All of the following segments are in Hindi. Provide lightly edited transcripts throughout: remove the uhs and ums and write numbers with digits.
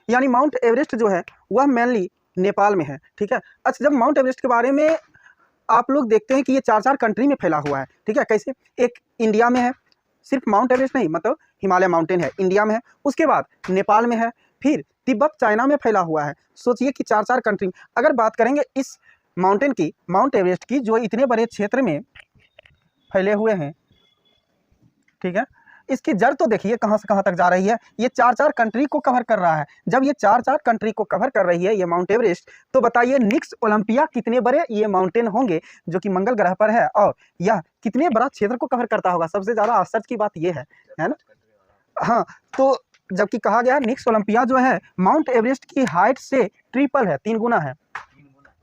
यानी माउंट एवरेस्ट जो है वह मेनली नेपाल में है, ठीक है। अच्छा, जब माउंट एवरेस्ट के बारे में आप लोग देखते हैं कि ये 4 कंट्री में फैला हुआ है, ठीक है। कैसे? एक इंडिया में है, सिर्फ माउंट एवरेस्ट नहीं, मतलब हिमालय माउंटेन है, इंडिया में है, उसके बाद नेपाल में है, फिर तिब्बत चाइना में फैला हुआ है। सोचिए कि 4 कंट्री। अगर बात करेंगे इस माउंटेन की, माउंट एवरेस्ट की, जो इतने बड़े क्षेत्र में फैले हुए हैं, ठीक है, इसकी जड़ तो देखिए कहाँ से कहाँ तक जा रही है। ये 4 कंट्री को कवर कर रहा है। जब ये 4 कंट्री को कवर कर रही है ये माउंट एवरेस्ट, तो बताइए निक्स ओलंपिया कितने बड़े ये माउंटेन होंगे जो कि मंगल ग्रह पर है, और यह कितने बड़ा क्षेत्र को कवर करता होगा। सबसे ज़्यादा आश्चर्य की बात ये है ना। हाँ, तो जबकि कहा गया निक्स ओलंपिया जो है माउंट एवरेस्ट की हाइट से ट्रिपल है, 3 गुना है,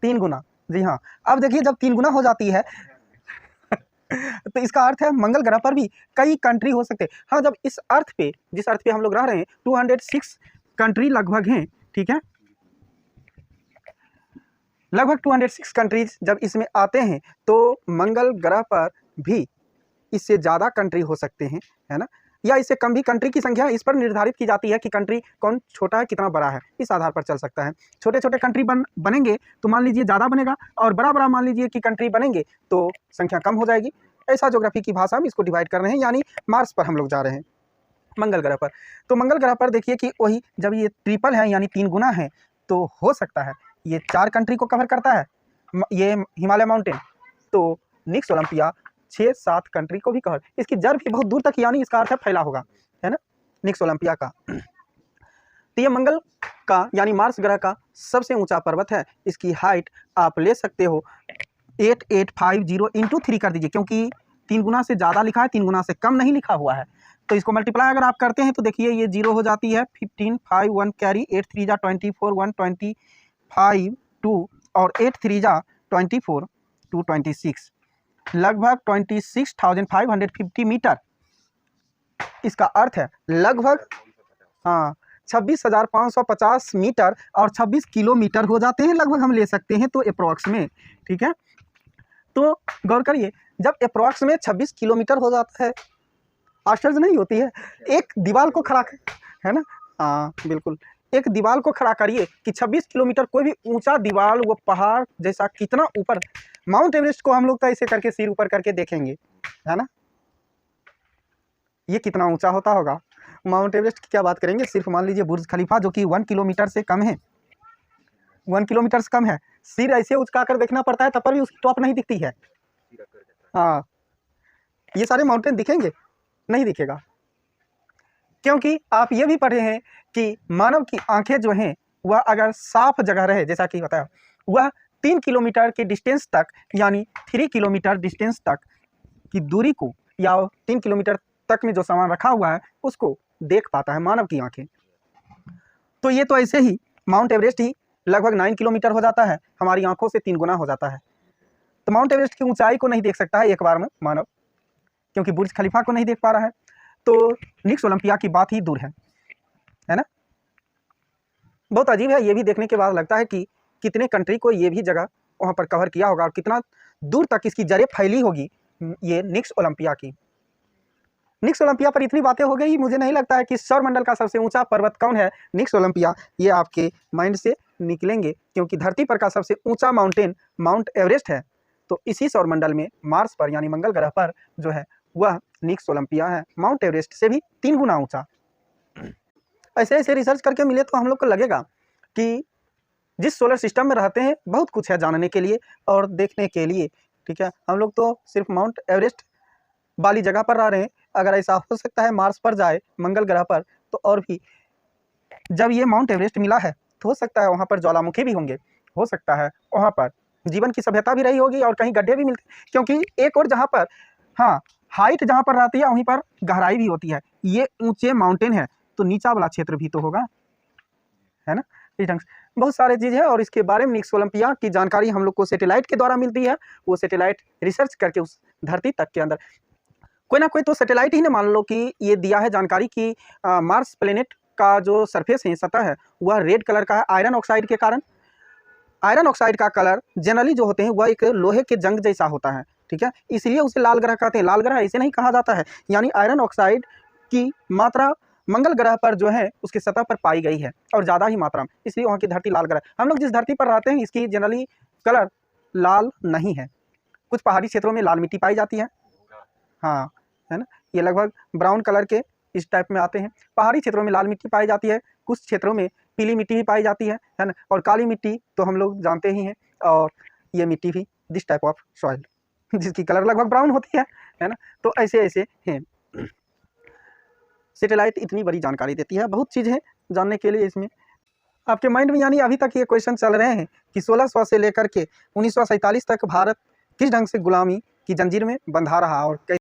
3 गुना। जी हाँ, अब देखिए जब 3 गुना हो जाती है तो इसका अर्थ है मंगल ग्रह पर भी कई कंट्री हो सकते हैं। हाँ, जब इस अर्थ पे, जिस अर्थ पे हम लोग रह रहे हैं, 206 कंट्री लगभग हैं, ठीक है, लगभग 206 कंट्रीज जब इसमें आते हैं, तो मंगल ग्रह पर भी इससे ज़्यादा कंट्री हो सकते हैं, है ना, या इससे कम भी। कंट्री की संख्या इस पर निर्धारित की जाती है कि कंट्री कौन छोटा है, कितना बड़ा है, इस आधार पर चल सकता है। छोटे छोटे कंट्री बनेंगे तो मान लीजिए ज़्यादा बनेगा, और बड़ा बड़ा मान लीजिए कि कंट्री बनेंगे तो संख्या कम हो जाएगी। ऐसा ज्योग्राफी की भाषा में इसको डिवाइड कर रहे हैं। यानी मार्स पर हम लोग जा रहे हैं, मंगल ग्रह पर। तो मंगल ग्रह पर देखिए कि वही जब ये ट्रिपल है यानी 3 गुना है, तो हो सकता है ये 4 कंट्री को कवर करता है ये हिमालय माउंटेन, तो निक्स ओलंपिया 6-7 कंट्री को भी कवर। इसकी जड़ भी बहुत दूर तक, यानी इसका अर्थ है फैला होगा, है ना, निक्स ओलंपिया का। तो ये मंगल का यानी मार्स ग्रह का सबसे ऊंचा पर्वत है। इसकी हाइट आप ले सकते हो 8850 इंटू 3 कर दीजिए, क्योंकि 3 गुना से ज़्यादा लिखा है, 3 गुना से कम नहीं लिखा हुआ है। तो इसको मल्टीप्लाई अगर आप करते हैं तो देखिए ये 0 हो जाती है, 15 5 1 कैरी, 8 3 जा 24 1 25 2 और 8 3 जा 24 2 26, लगभग 26,550 मीटर। इसका अर्थ है लगभग, हाँ, 26,550 मीटर और 26 किलोमीटर हो जाते हैं, लगभग हम ले सकते हैं, तो अप्रॉक्स में, ठीक है। तो गौर करिए, जब अप्रॉक्स में 26 किलोमीटर हो जाता है, आश्चर्य नहीं होती है। एक दीवार को खड़ा, है ना, हाँ बिल्कुल, एक दीवार को खड़ा करिए कि 26 किलोमीटर, कोई भी ऊंचा दीवार, वो पहाड़ जैसा कितना ऊपर, माउंट एवरेस्ट को हम लोग तो ऐसे करके सिर ऊपर करके देखेंगे, है ना, ये कितना ऊंचा होता होगा। माउंट एवरेस्ट की क्या बात करेंगे, सिर्फ मान लीजिए बुर्ज खलीफा जो कि 1 किलोमीटर से कम है, 1 किलोमीटर से कम है, सिर ऐसे उचका कर देखना पड़ता है, तब पर भी उसकी टॉप नहीं दिखती है। हाँ, ये सारे माउंटेन दिखेंगे नहीं दिखेगा, क्योंकि आप ये भी पढ़े हैं कि मानव की आंखें जो हैं वह अगर साफ जगह रहे, जैसा कि बताया, वह 3 किलोमीटर के डिस्टेंस तक, यानी 3 किलोमीटर डिस्टेंस तक की दूरी को, या 3 किलोमीटर तक में जो सामान रखा हुआ है उसको देख पाता है मानव की आंखें। तो ये तो ऐसे ही माउंट एवरेस्ट ही लगभग 9 किलोमीटर हो जाता है, हमारी आंखों से 3 गुना हो जाता है। तो माउंट एवरेस्ट की ऊंचाई को नहीं देख सकता है एक बार में मानव, क्योंकि बुर्ज खलीफा को नहीं देख पा रहा है। तो निक्स ओलंपिया की बात ही दूर है ना। बहुत अजीब है, ये भी देखने के बाद लगता है कि कितने कंट्री को ये भी जगह वहाँ पर कवर किया होगा, और कितना दूर तक इसकी जड़ें फैली होगी ये निक्स ओलंपिया की। निक्स ओलंपिया पर इतनी बातें हो गई, मुझे नहीं लगता है कि सौरमंडल का सबसे ऊंचा पर्वत कौन है, निक्स ओलंपिया, ये आपके माइंड से निकलेंगे, क्योंकि धरती पर का सबसे ऊंचा माउंटेन माउंट एवरेस्ट है। तो इसी सौरमंडल में मार्स पर यानी मंगल ग्रह पर जो है वह निक्स ओलंपिया है, माउंट एवरेस्ट से भी 3 गुना ऊंचा। ऐसे ऐसे रिसर्च करके मिले तो हम लोग को लगेगा कि जिस सोलर सिस्टम में रहते हैं बहुत कुछ है जानने के लिए और देखने के लिए, ठीक है। हम लोग तो सिर्फ माउंट एवरेस्ट वाली जगह पर रह रहे हैं, अगर ऐसा हो सकता है मार्स पर जाए, मंगल ग्रह पर, तो और भी। जब ये माउंट एवरेस्ट मिला है तो हो सकता है वहाँ पर ज्वालामुखी भी होंगे, हो सकता है वहाँ पर जीवन की सभ्यता भी रही होगी, और कहीं गड्ढे भी मिलते, क्योंकि एक और जहाँ पर, हाँ, हाइट जहाँ पर रहती है वहीं पर गहराई भी होती है। ये ऊंचे माउंटेन है तो नीचा वाला क्षेत्र भी तो होगा, है ना। इस ढंग से बहुत सारे चीज़ है, और इसके बारे में निक्स ओलंपिया की जानकारी हम लोग को सैटेलाइट के द्वारा मिलती है। वो सैटेलाइट रिसर्च करके उस धरती तक के अंदर कोई ना कोई तो सैटेलाइट ही ने मान लो कि ये दिया है जानकारी कि मार्स प्लेनेट का जो सरफेस है, सतह है, वह रेड कलर का है आयरन ऑक्साइड के कारण। आयरन ऑक्साइड का कलर जनरली जो होते हैं वह एक लोहे के जंग जैसा होता है, ठीक है, इसलिए उसे लाल ग्रह कहते हैं। लाल ग्रह ऐसे नहीं कहा जाता है, यानी आयरन ऑक्साइड की मात्रा मंगल ग्रह पर जो है उसकी सतह पर पाई गई है और ज़्यादा ही मात्रा में, इसलिए वहाँ की धरती लाल ग्रह। हम लोग जिस धरती पर रहते हैं इसकी जनरली कलर लाल नहीं है। कुछ पहाड़ी क्षेत्रों में लाल मिट्टी पाई जाती है, हाँ, है ना, ये लगभग ब्राउन कलर के इस टाइप में आते हैं। पहाड़ी क्षेत्रों में लाल मिट्टी पाई जाती है, कुछ क्षेत्रों में पीली मिट्टी भी पाई जाती है ना, और काली मिट्टी तो हम लोग जानते ही हैं। और ये मिट्टी भी दिस टाइप ऑफ सॉइल जिसकी कलर लगभग ब्राउन होती है ना। तो ऐसे ऐसे हैं। सैटेलाइट इतनी बड़ी जानकारी देती है, बहुत चीज़ है जानने के लिए इसमें। आपके माइंड में यानी अभी तक ये क्वेश्चन चल रहे हैं कि 1600 से लेकर के 1947 तक भारत किस ढंग से गुलामी की जंजीर में बंधा रहा और